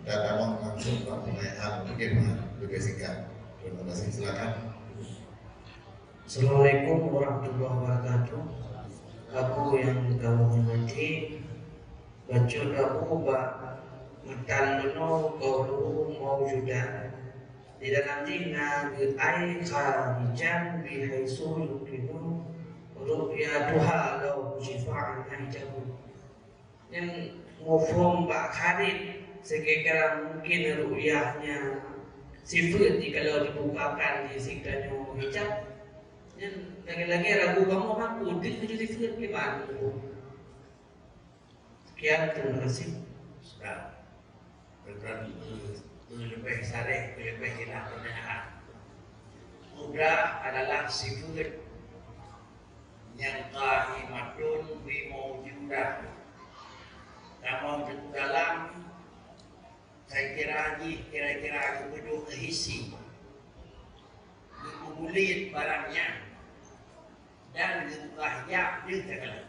dan abang langsung Pak pertanyaan mungkin lebih singkat. Terima kasih, silakan. Assalamualaikum warahmatullahi wabarakatuh. Aku yang kamu hormati, baca aku bak makan meno kau mau juda di dalam dina ai kharijan bihaisu yukinu ru'yatuha law shifa'an hijabu. Yang mufhum bak hadis sekiranya mungkin ru'yahnya sifat kalau dibukakan di sikapnya hijab. Dan lagi-lagi ragu kamu aku dia menjadi sifat gimana? Sekian, terima kasih. Sudah berarti lebih sareh, lebih jelas pertanyaan. Udah adalah sifat yang qa'imatun bi mawjudah. Namun dalam saya kira-kira kedua keisi dikubulit barangnya dan dibuka hijab dia segala.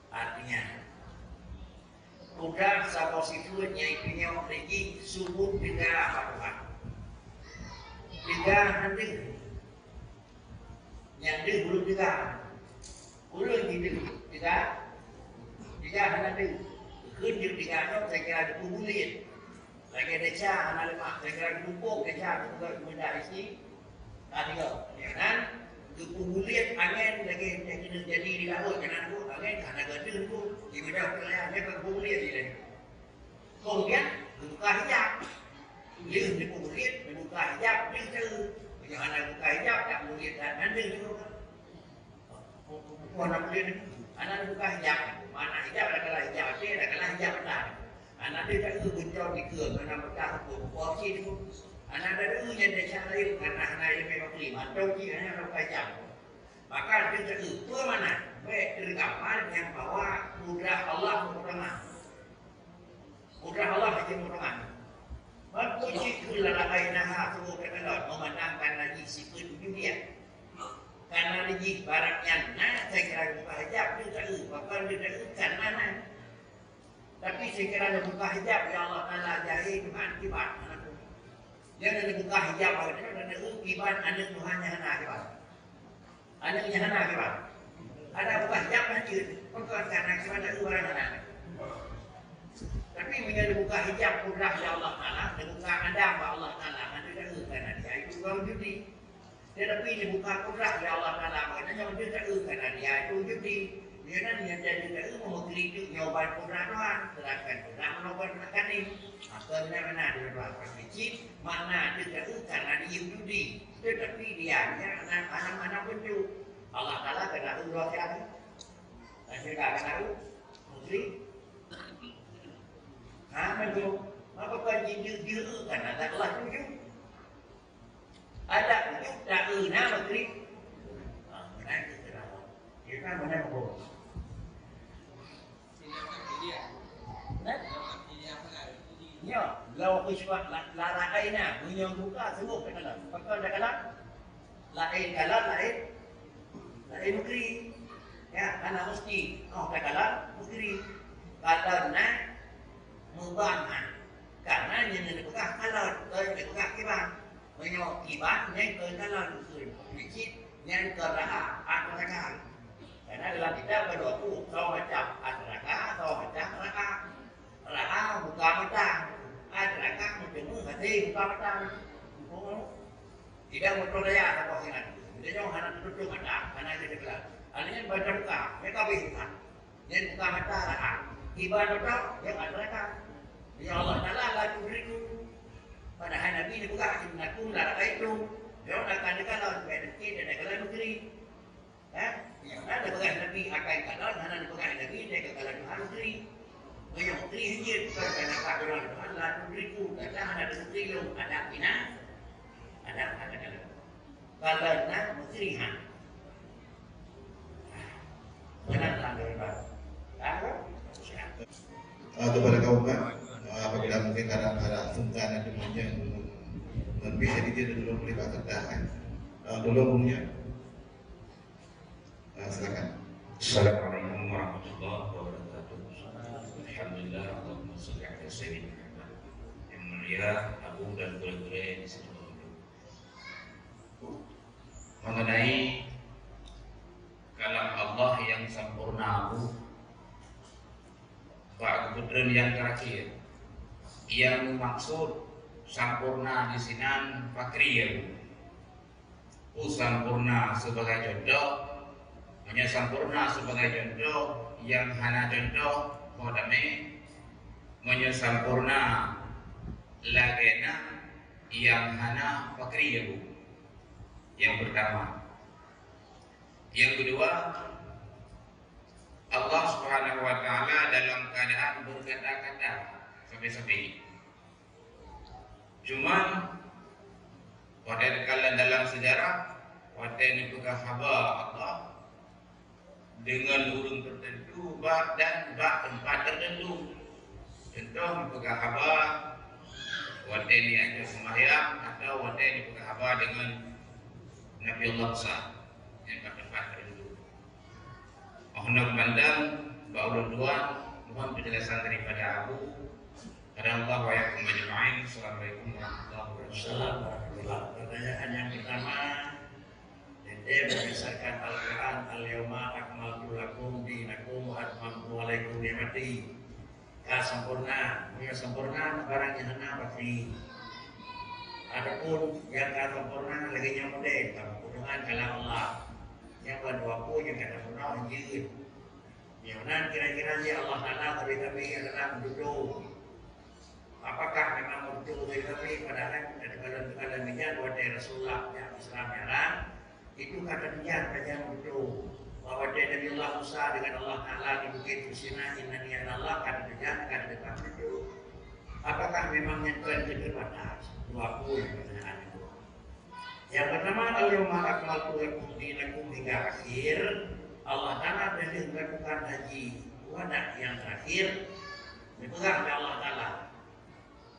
Artinya udah sama sifatnya ipinya lagi subut tiga apa tiga nanti yang dia belum belum tiga nanti kerja tiga itu saya kira dikubulit lagi ada cah anak lemak saya kira dikumpul ke cah juga benda isi tiga ya kan dikubulit angin lagi yang jadi di laut kanan tu angin karena gedung tu di bidang pelayan dia berkubulit di lagi kemudian buka hijab dia dikubulit buka hijab dia tu jangan buka hijab tak boleh dan nanti juga orang boleh anak buka hijab mana hijab ada kalah hijab dia ada kalah hijab dah anak dia tak betul di ke mana betul posisi tu anak ada yang dia cari karena anak dia memang terima atau dia hanya buka hijab maka dia tak itu mana baik dari kamar yang bawa mudah Allah pertama mudah Allah haji pertama waktu itu lalainaha tu kata memandangkan lagi sifat dunia karena lagi baraknya nah saya kira buka hijab dia tak bahkan dia tak karena tapi saya kira buka hijab ya Allah Ta'ala jahil Tuhan kibat jangan buka hijab dan kibat anak Tuhannya anak kibat anaknya anak kibat ada buka hijab lanjut bukan karena kibat ada orang anak tapi menjadi buka hijab kudrah ya Allah Ta'ala dan buka adam Allah Ta'ala ada karena dia itu orang judi tetapi dibuka kudrah ya Allah Ta'ala maknanya dia tak karena dia itu judi dia kan yang jadi tak memiliki nyoba kudrah Tuhan serahkan kudrah menobak makan ini apa benar-benar dia berapa sedikit mana dia tak karena dia judi tetapi dia anak-anak penju Allah Ta'ala kena dua kali dan dia tak kena muslim menju apa kaji dia karena tak telah tujuh ada tujuh tak nama klik benar itu kenapa dia kan benar bohong ya, lawa kiswah laraina punya buka semua kena. Pakai dah kalah. Lain kalah lain negeri. Ya, karena mesti dah kalah negeri. Karena mubahan. Karena yang dibuka kalau dibuka kibat. Punya kibat yang kalau negeri. Dikit yang kerah atau karena dalam kita berdoa so macam adraka, so macam raka buka mata, adraka macam hati buka mata, tidak memperoleh apa hilang. Jadi jangan hanya tutup mata, hanya jadi gelap. Artinya baca buka, mereka bisa. Jadi buka mata raka, ibadah betul yang adraka. Ya Allah Taala lalu beriku. Padahal Nabi ini buka innakum la ra'aitum. Jangan akan dikalau berarti dan kalau negeri. Yang ada pegang Nabi akan kalah, hanya pegang Nabi dia kalah Tuhan negeri. Yang negeri hijir kerana kalah Tuhan lalu beriku. Kata hanya negeri yang ada bina, ada kalah. Kalau nak negerihan, jangan langgar baru. Kepada kaum apabila mungkin ada sungkan ada yang bisa dijadi dulu melibat terdahan dulu umumnya. Silakan. Assalamualaikum warahmatullahi wabarakatuh. Alhamdulillah, Allahumma sholli ala sayyidina Muhammad berhadiah Abu dan guru-guru di sini mengenai kalam Allah yang sempurna Abu Pak Gudren yang terakhir yang maksud sempurna di sini Fakriyah sempurna sebagai contoh hanya sempurna sebagai contoh yang hana contoh modame menyempurna lagena yang hana Fakriyah yang pertama. Yang kedua, Allah Subhanahu wa taala dalam keadaan berkata-kata sampai-sampai. Cuman pada kala dalam sejarah pada negara haba Allah dengan urung tertentu dan tempat tertentu. Contoh negara haba pada ini ada sembahyang atau pada negara haba dengan Nabi Allah Musa yang tempat tertentu. Mohon pandang Baulun dua mohon penjelasan daripada Abu. Allah wa yakum majma'in. Assalamualaikum warahmatullahi wabarakatuh. Pertanyaan yang pertama, ente berdasarkan Al-Quran, Al-Yawma akmaltu lakum dinakum wa atmamtu alaikum ni'mati. Sempurna, yang sempurna barang yang hana pasti. Adapun yang sempurna lagi yang model, dengan kalam Allah. Yang kedua pun yang kata sempurna anjir. Yang mana kira-kira dia Allah Taala tapi adalah duduk. Apakah memang betul tapi padahal dalam minyak wajah Rasulullah yang Islam yang itu kata dia yang betul bahwa dia Nabi Allah Musa dengan Allah Taala di bukit Sinai innani Allah kata dia kata depan itu. Apakah memang yang terbatas? Dua pun pertanyaan itu. Yang pertama al-yawma akmaltu lakum dinakum hingga akhir Allah Taala beri melakukan haji wada yang terakhir dipegang oleh Allah Taala.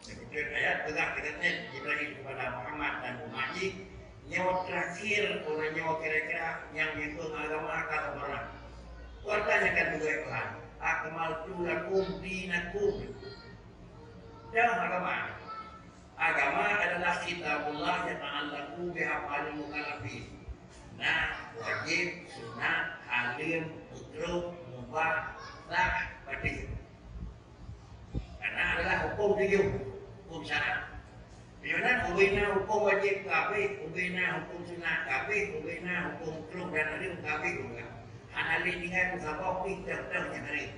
Kemudian ayat pegang dengan Jibril kepada Muhammad dan umatnya nyawa terakhir orang nyawa kira-kira yang mengikut agama kata orang. Wartanya kan juga Tuhan. Akmaltu lakum dinakum. Dan agama. Agama adalah kitabullah yang ta'allaku bihafalil mukallafin. Nah, wajib, sunnah, halim, mutruk, mubah, tak, badih. Karena adalah hukum hidup, hukum syarat. Dimana ubina hukum wajib kabeh, ubina hukum sunnah kabeh, ubina hukum mutruk dan halim kabeh juga. Anali dengan sabab daftar yang halim,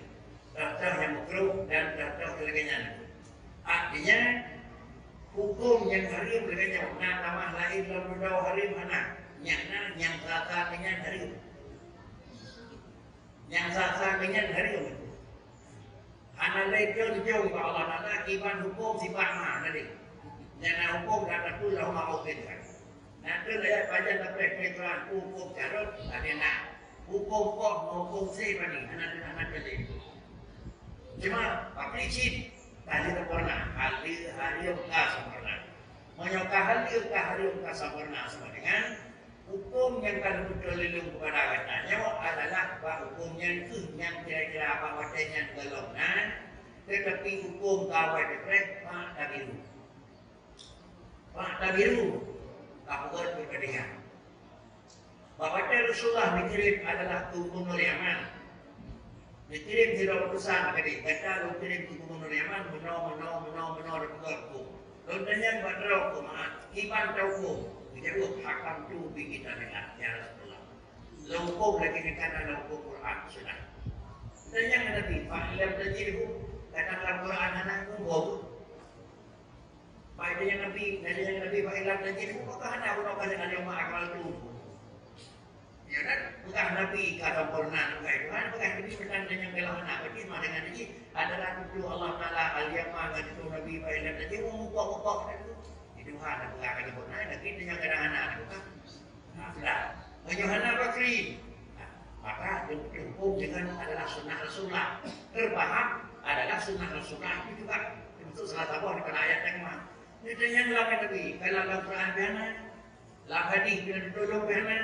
daftar yang mutruk dan daftar sebagainya. Artinya hukum yang harim dengan nah tamah lain dalam berdau harim mana yang sasa dengan harim yang sasa dengan harim itu anak lain jauh ke Allah Taala akibat hukum sifat mana tadi yang hukum kata tu lah mau kan nah tu ayat baca sampai Quran hukum carut ada nak hukum kok hukum siapa ni anak tadi cuma aplicit tadi sempurna, hari sempurna. Menyokah hari sempurna sama dengan hukum yang kan betul lindung kepada katanya adalah hukumnya itu yang kira-kira apa wadahnya golongan, tetapi hukum kawai deprek Pak Tabiru, kabupaten perbedaan. Bahwa Rasulullah dikirim adalah Gubernur Yaman. Dikirim di dalam utusan tadi, kata dikirim di Gubernur Yaman, menau rekor. Londanya buat rokok, iman rokok. Dijawab hakam tu kita dengan ya Rasulullah. Rokok lagi dikata rokok Quran sudah. Dan yang Nabi Pak Ilham Tajirhu kata dalam Quran anak kumpul. Pak yang Nabi Pak Ilham Tajirhu maka anak orang dengan yang akal tu. Ya kan? Bukan Nabi kata pernah bukan Tuhan, bukan Nabi bertanda yang belah anak. Berarti sama dengan ini adalah itu Allah Taala al-Yamah dan itu Nabi Bailan dan dia mengubah-ubah itu. Itu Tuhan dan bukan kata pernah. Dan kita yang kena anak bukan. Nah, sudah. Menyuhana Bakri. Maka hukum dengan adalah sunnah Rasulullah. Terpaham adalah sunnah Rasulullah itu juga. Itu salah satu di ayat yang mah. Itu yang lakukan Nabi. Kalau Al-Quran biana, lah hadis bila ditolong biana.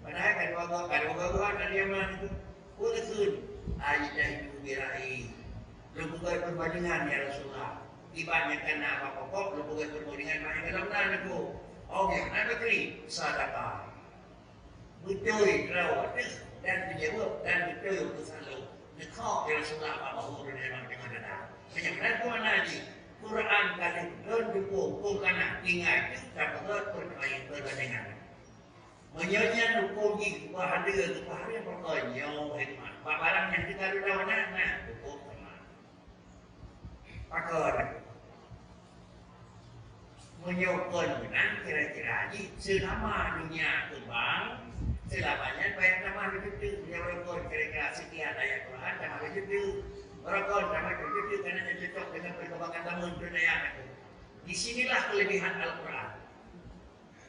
Padahal kan dia mah itu urusan ayat itu birai. Belum bukan perbandingan ya Rasulullah. Ibaratnya kena apa-apa, lu buat dengan banyak dalam itu. Oh, yang nak beri sedekah. Betul raw dan dijawab dan betul utusan lu. Nekau yang Rasulullah apa dengan ada. Menyebutkan Tuhan lagi. Quran kali dukung kana ingat tak percaya dengan. Menyanyian hukum di bahagia perkaya hikmat. Barang yang kita tahu nak hukum sama. Pakar menyokong benar kira-kira di selama dunia kembang selamanya banyak nama itu menyokong kira-kira sekian ayat Quran sama itu menyokong sama itu karena cocok dengan perkembangan zaman dunia itu. Disinilah kelebihan Al-Quran.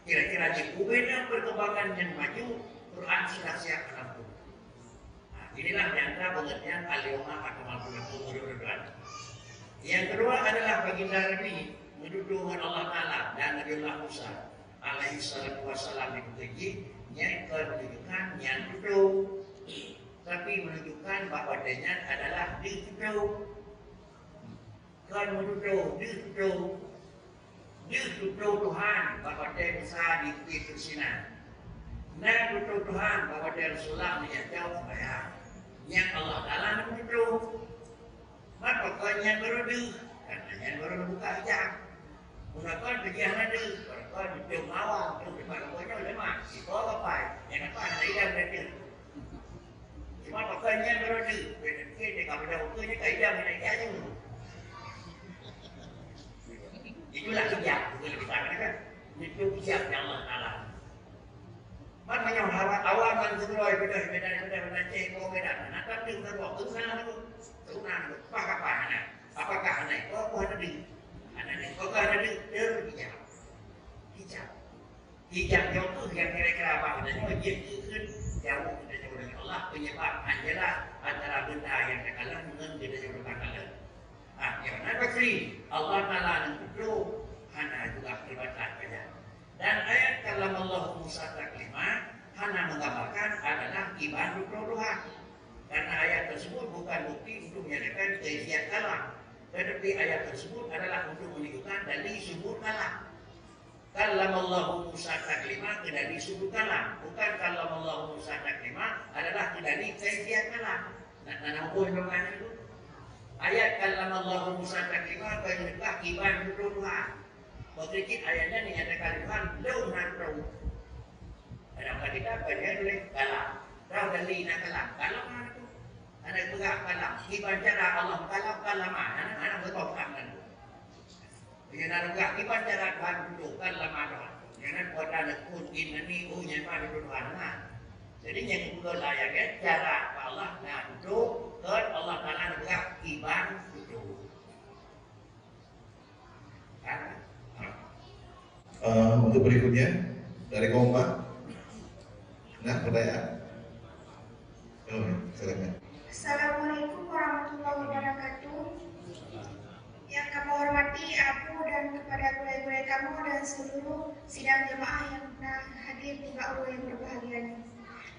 Kira-kira di kubena perkembangan yang maju Quran sudah siap menampung. Nah, inilah nyata pengertian al-yawma akmaltu lakum dinikum. Yang kedua adalah baginda Nabi mendudukkan Allah Ta'ala dan Nabi Allah Musa alaihi salatu wassalam itu yang menunjukkan yang duduk, tapi menunjukkan bahawa dia adalah duduk. Kan duduk Tuhan bahawa dia bisa di Sina. Dan duduk Tuhan bahawa dia Rasulullah menyatakan sembahyang. Yang Allah Ta'ala duduk. Maka kau yang berduduk, karena yang baru buka hijab. Mulakan pergian ada, mulakan duduk mawang, duduk pokoknya lemah. Itu apa? Yang apa? Tidak ada. Cuma pokoknya berduduk. Kita kalau dah waktunya hijab menaik aja dulu. Itulah hijab, bukan kita kan? Itu hijab yang Allah Ta'ala. Man banyak awal man sesuai beda cekok beda. Nak tapi terbawa tu sana tu. Tunan apakah anak kau ada di anak kau ada di hijab yang tu yang kira-kira apa adanya hijab itu jauh dari Allah penyebab hanyalah antara benda yang terkalah dengan benda yang terkalah. Yang mana pasti Allah Ta'ala itu hanya juga peribatan saja. Dan ayat kalam Allah Musa taklima hanya menggambarkan adalah ibadah Tuhan. Karena ayat tersebut bukan bukti untuk menyatakan kaifiat kalam, tetapi ayat tersebut adalah untuk menunjukkan dan disebut kalam. Kalam Allah Musa taklima tidak disebut kalam, bukan kalam Allah Musa taklima adalah tidak kaifiat kalam. Nah, hukum bagaimana itu? Ayat kalam Allah Musa taklima menunjukkan ibadah Tuhan. Sedikit ayatnya dinyatakan Tuhan belum naruh. Ada kita berdiri kalam, tahu dari nak kalam mana tu? Ada juga kalam. Ibadah Allah kalam mana? Anak betul kan? Jangan juga ibadah Tuhan itu kalam mana? Jangan pada nak kutin ini yang mana Tuhan mana? Jadi yang kedua lah ya kan cara Allah nak itu kan Allah Taala juga ibadah itu. Untuk berikutnya dari Kompa, nah pertanyaan. Silakan. Assalamualaikum warahmatullahi wabarakatuh. Yang kami hormati Abu dan kepada guru-guru kamu dan seluruh sidang jemaah yang pernah hadir di bawah yang berbahagia.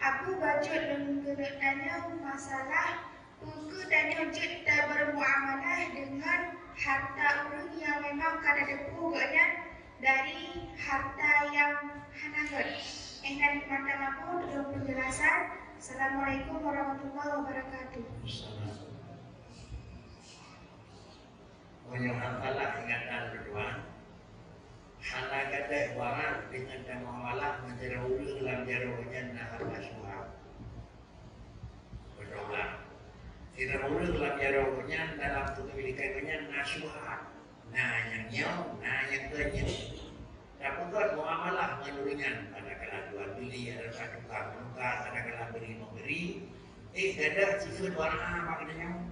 Abu bajut mengenai masalah buku dan wujud dan bermuamalah dengan harta orang yang memang kada depu dari harta yang hanagat. Dan kepada aku dalam penjelasan. Assalamualaikum warahmatullahi wabarakatuh. Banyak hal ingatan berdua. Hana kata barang dengan muamalah menjerawul dalam jarawnya nahar suap. Berulang. Jerawul dalam jarawnya dalam kepemilikannya nasuhat. Nah yang nyau, nah yang kenyau. Tapi buat muamalah menurunkan kadang-kadang jual beli, ada tukar menukar, kadang-kadang beri memberi. Ada sifat warna apa katanya?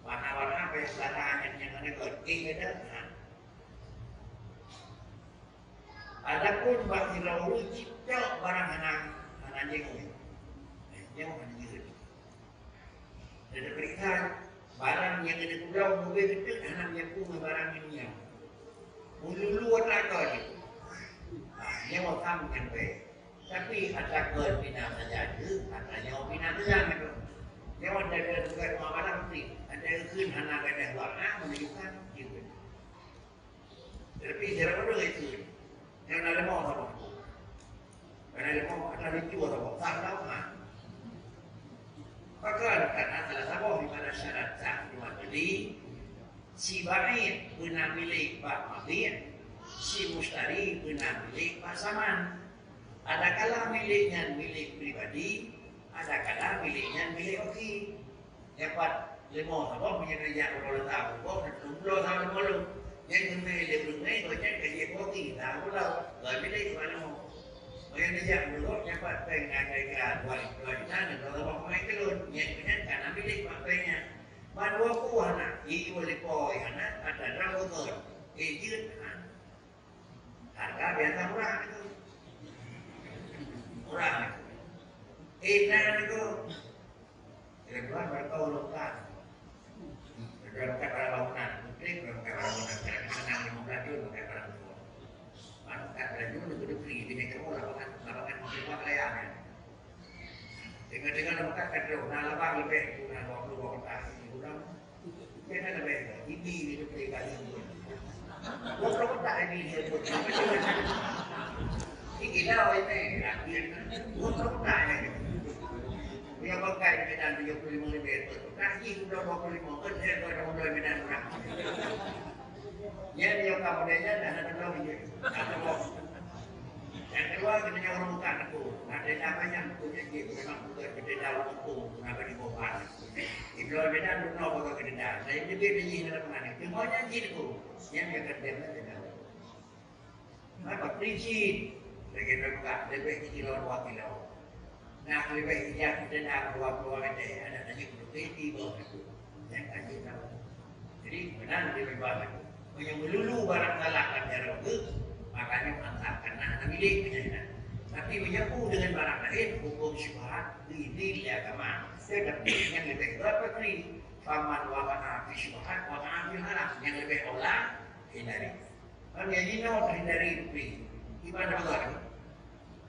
Warna-warna apa yang selatan yang ada kot? Ada. Adapun bagi dahulu cipta barang anak jenguk, jenguk anjing. Dan berikan barang yang ada pulau mobil itu anak yang pun barang ini. Mulu-luan lah ni. Dia mau kamu yang baik. Tapi ada kebina saja tu, ada yang bina saja tu. Dia mau ada juga muamalah mesti. Ada kun anak ada warna menunjukkan pribadi, si Barid benar milik Pak Mabir, si Mustari benar milik Pak Saman. Ada kala miliknya milik pribadi, ada kala miliknya milik Oki. Dapat lima sabah menyediakan orang tahu, kau nak tunggu sama malu. Yang milik rumah kau cek kerja Oki, tahu lah. Gak milik mana mau. Yang dia dulu dapat pengajian wali-wali dan kalau orang kelun, yang punya karena milik makanya. Baru aku anak, ini boleh koi anak ada rambut, ejir, harga biasa murah itu. Murah itu kedua berkau lupa berkat para bangunan putri berkat para bangunan karena senang di muka itu berkat para bangunan berkat para bangunan itu free ini kamu lakukan semua kelayangan dengan berkat kedua nah lebih lebih nah 20 tahun ini udah kita lebih ini free kali ini bukan tak ini dia ini dah ini akhir bukan tak ini dia pakai medan 75 meter. Kaki sudah 25 kan saya pada mulai medan orang. Ya dia kabarnya dah ada tahu dia. Yang kedua kita jangan bukan aku. Ada namanya punya dia memang bukan kita dalam aku apa di bawah. Itu medan dulu bawa ke medan. Saya dia beli dalam mana. Semuanya gitu. Yang dia kerja medan. Maka prinsip lagi buka lebih kilo 2 kilo. Nah, lebih hijab kita dah keluar ada tanya berhenti yang tadi tahu. Jadi benar dia berbuat yang melulu barang galak dan jarak makanya mantap karena miliknya. Tapi menyambung dengan barang lain hukum syubhat ini agama. Tetapi yang lebih berapa kali faman wa mana fi syubhat wa ta'amil haram yang lebih olah hindari. Kan jadi no hindari itu. Gimana betul?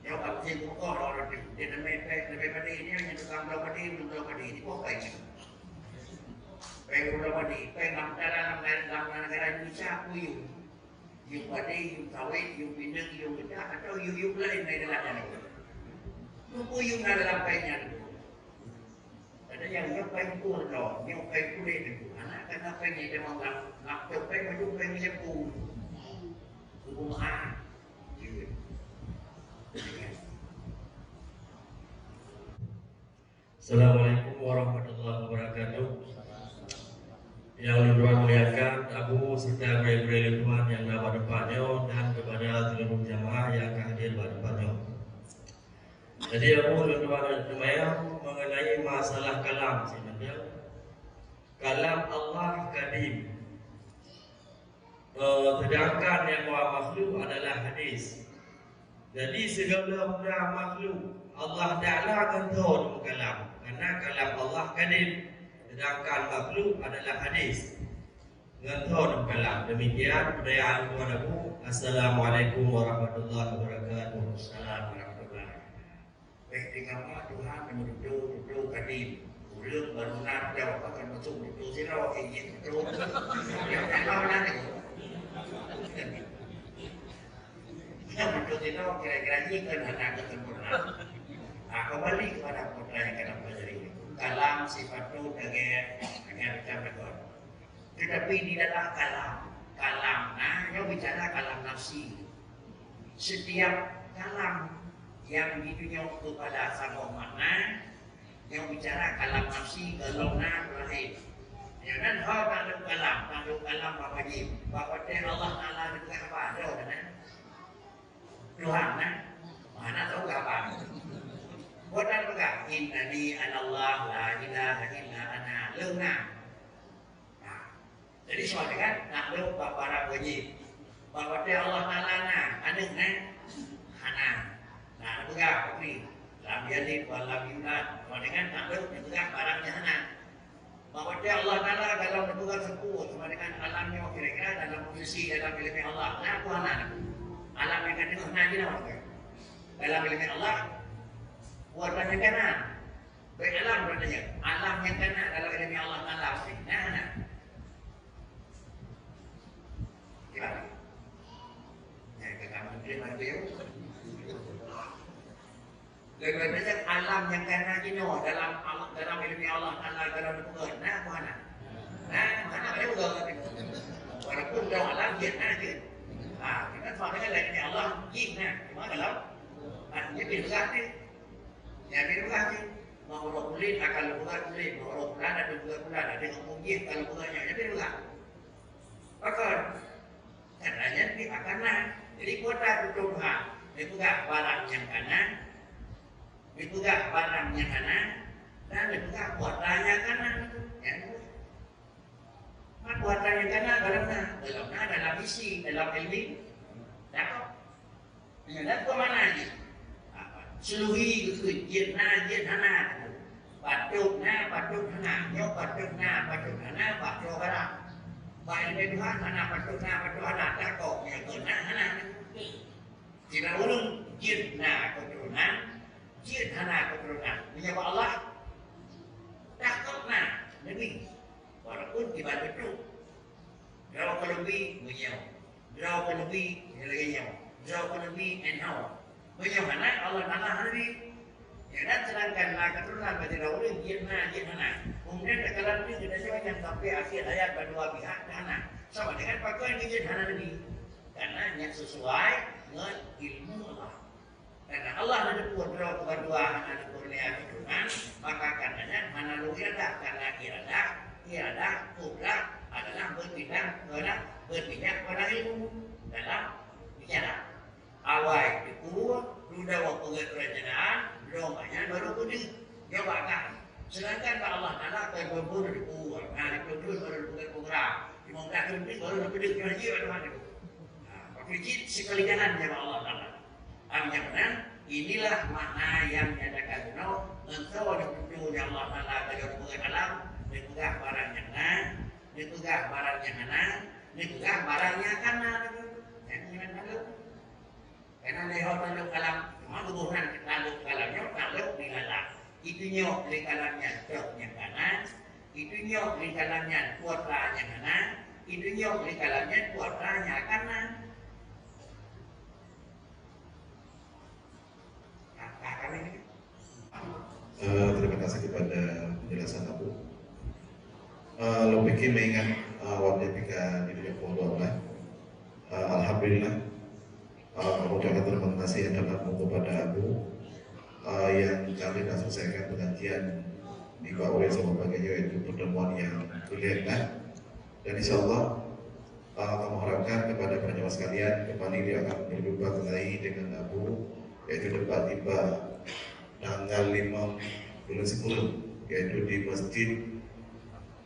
Yang absen pokok orang itu, dia lebih pada ini hanya tukang belau padi ini pokok ini. Belau padi, dalam negara Indonesia aku yung padi, yung sawit, yung pinang, yung kita atau yung lain na dalam itu. Yung na dalam kainya itu. Ada yang paling pun loh, yang paling kulit itu. Anak kan apa yang dia mau nak pakai macam paling lepung, rumah. Assalamualaikum warahmatullahi wabarakatuh. Yang dimuliakan Abu Sita Ibrahim Tuhan yang nama depannya dan kepada seluruh jamaah yang hadir pada depannya. Jadi Abu Tuhan mengenai masalah kalam sebenarnya. Kalam Allah kadim. Sedangkan yang makhluk adalah hadis. Jadi segala benda makhluk Allah Ta'ala akan tahu kalam. Karena kalam Allah kadim. Sedangkan makhluk adalah hadis. Dengan tahu kalam. Demikian budaya Tuhan Abu. Assalamualaikum warahmatullahi wabarakatuh. Assalamualaikum warahmatullahi wabarakatuh. Baik dengan Tuhan menuduh kadim. Ulang barunan jawab akan masuk itu sirau ingin betul. Yang tahu nanti. Yang betul itu kira-kira ini kan ada kesempurnaan. Kembali kepada pertanyaan yang kita pelajari ini. Kalam sifatnya dengan campur. Tetapi di dalam kalam, yang bicara kalam nafsi. Setiap kalam yang ditujukan kepada satu makna, yang bicara kalam nafsi galaunan lahir. Jangan tanduk kalam apa wajib. Bahawa Allah Taala itu apa ada kan? Tuhan mana tahu apa? Bukan enggak? Innani anallah la ilaha illa ana leuna. Nah, jadi soalnya kan nak lu para wajib. Bahawa Allah Taala ada hana. Nah, enggak tapi lam yalid wa lam yulad. Soalnya kan nak lu enggak barangnya hana. Bahawa Allah Taala dalam bentuk sepuluh, sama dengan alamnya kira-kira dalam fungsi dalam ilmu Allah. Nah, apa anak? Alam yang kena ngaji nama dalam ilmu Allah buatan yang kena. Baik alam berarti alam yang kena dalam ilmu Allah Taala pasti. Nah. Gimana? Ya, kita mungkin lagi ya. Lebih banyak alam yang kena jino dalam ilmu Allah Taala dalam bentuk nah apa anak? Mana ada udah kan? Walaupun dong alam dia aja. Kita soalnya lain Allah jin gimana lah? Dia bilang ni, ya bilang ni, mau orang kulit akan lupa kulit, mau orang bulan ada bulan ada yang mungkin kalau bulannya dia bilang. Maka caranya dia akanlah jadi kuota Tuhan. Dipegang barang yang kanan, dipegang barang yang kanan, dan dipegang kuotanya kanan. Kuota yang kanan dalamnya dalam isi, dalam ilmu. Dapat. Dan ke mana aja? Seluhi itu jen hana. Batuk hana, nyok batuk hana, batuk barang. Baik dari Tuhan hana batuk hana, tak kok yang kena hana. Jika ulun jen keturunan, jen hana keturunan. Menyapa Allah, tak kok Nabi. Walaupun tiba betul, jauh lebih menyau, jauh lebih nilainya, jauh lebih enhau. Menyau mana Allah nala hari. Ya dan sedangkan keturunan bagi dahulu jina. Kemudian kekalan ini kita coba yang sampai akhir ayat berdua pihak hana. Sama dengan pakaian jin hana ini, karena yang sesuai dengan ilmu Allah. Karena Allah ada berdua hana kurnia keturunan, maka karenanya hana luir dah karena irada kubra adalah berpihak pada ilmu dalam bicara. Awal itu sudah waktu kerajaan, doanya baru kuning, dia bakal. Sedangkan Allah Taala berburu di kuat, itu baru kubra. Dimana kuning baru kuning kerja Tuhan itu. Pakijit sekali jalan ya Allah Taala. Artinya inilah makna yang diadakan engkau yang Allah Taala bagi alam. Dipegang barang yang kanan, dipegang barang yang kanan, dipegang barang yang kanan. Yang gimana tu? Karena lehor lalu kalam, cuma hubungan lalu kalamnya lalu di kalam. Itu nyok di kalamnya dok yang kanan, itu nyok di kalamnya kuota yang kanan, itu nyok di kalamnya kuota yang kanan. Kami ini. Terima kasih kepada penjelasan Abu. Lo pikir mengingat waktu ketika di dunia Allah, alhamdulillah, mengucapkan terima kasih yang dapat kepada Abu yang kami dah selesaikan pengajian di Pak Uri sama bagainya, yaitu pertemuan yang berlihat dan insya Allah kami harapkan kepada penjemaah sekalian kembali dia akan berjumpa kembali dengan Abu, yaitu debat tiba tanggal 5 bulan 10, yaitu di Masjid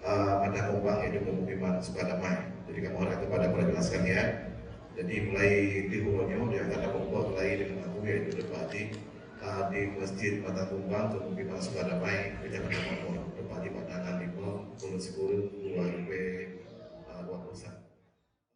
Padang Kumbang, yaitu pemukiman Sukadamai. Jadi kamu harap kepada para jemaah sekalian. Jadi mulai di Huronyo dia akan membuat mulai dengan aku, yaitu debati di Masjid Padang Kumbang pemukiman Sukadamai, Kecamatan Mapor, debati pada tanggal 5 bulan 10 2021.